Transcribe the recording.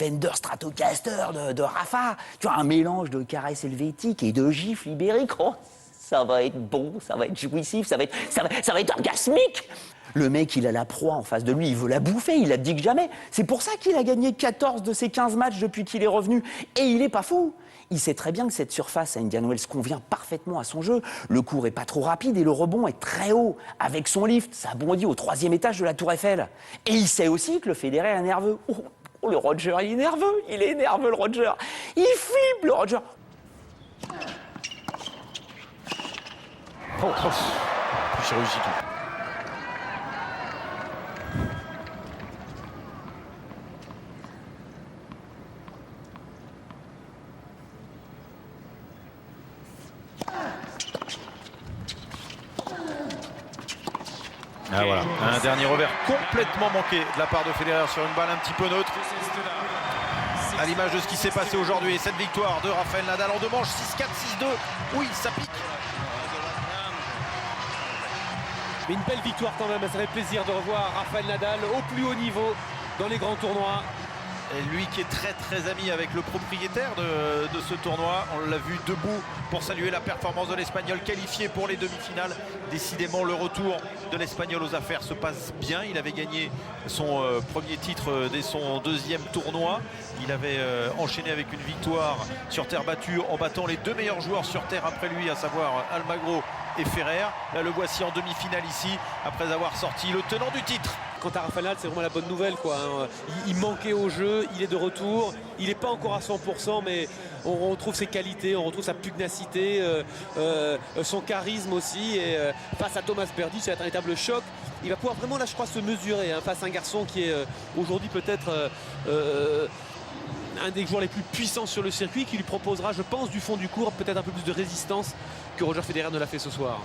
Fender Stratocaster de Rafa. Tu vois, un mélange de caresses helvétiques et de gifles ibériques. Oh, ça va être bon, ça va être jouissif, ça va être orgasmique. Le mec, il a la proie en face de lui, il veut la bouffer, il la dit que jamais. C'est pour ça qu'il a gagné 14 de ses 15 matchs depuis qu'il est revenu. Et il est pas fou. Il sait très bien que cette surface à Indian Wells convient parfaitement à son jeu. Le court est pas trop rapide et le rebond est très haut. Avec son lift, ça bondit au 3e étage de la Tour Eiffel. Et il sait aussi que le Federer est nerveux. Oh, le Roger, il est nerveux. Il est nerveux, le Roger. Il flippe, le Roger. Oh, plus chirurgical. Ah voilà, un dernier revers complètement manqué de la part de Federer sur une balle un petit peu neutre. À l'image de ce qui s'est passé aujourd'hui, cette victoire de Rafael Nadal en 2 manches, 6-4, 6-2. Oui, ça pique. Mais une belle victoire quand même, ça fait plaisir de revoir Rafael Nadal au plus haut niveau dans les grands tournois. Et lui qui est très ami avec le propriétaire de ce tournoi, on l'a vu debout pour saluer la performance de l'Espagnol qualifié pour les demi-finales. Décidément, le retour de l'Espagnol aux affaires se passe bien. Il avait gagné son premier titre dès son 2e tournoi. Il avait enchaîné avec une victoire sur terre battue en battant les 2 meilleurs joueurs sur terre après lui, à savoir Almagro et Ferrer. Là, le voici en demi-finale ici, après avoir sorti le tenant du titre. Quant à Rafael Nadal, c'est vraiment la bonne nouvelle, quoi. Il manquait au jeu, il est de retour. Il n'est pas encore à 100%, mais on retrouve ses qualités, on retrouve sa pugnacité, son charisme aussi. Et face à Thomas Berdych, c'est un véritable choc. Il va pouvoir vraiment, là, je crois, se mesurer face à un garçon qui est aujourd'hui peut-être un des joueurs les plus puissants sur le circuit, qui lui proposera, je pense, du fond du court, peut-être un peu plus de résistance que Roger Federer ne l'a fait ce soir.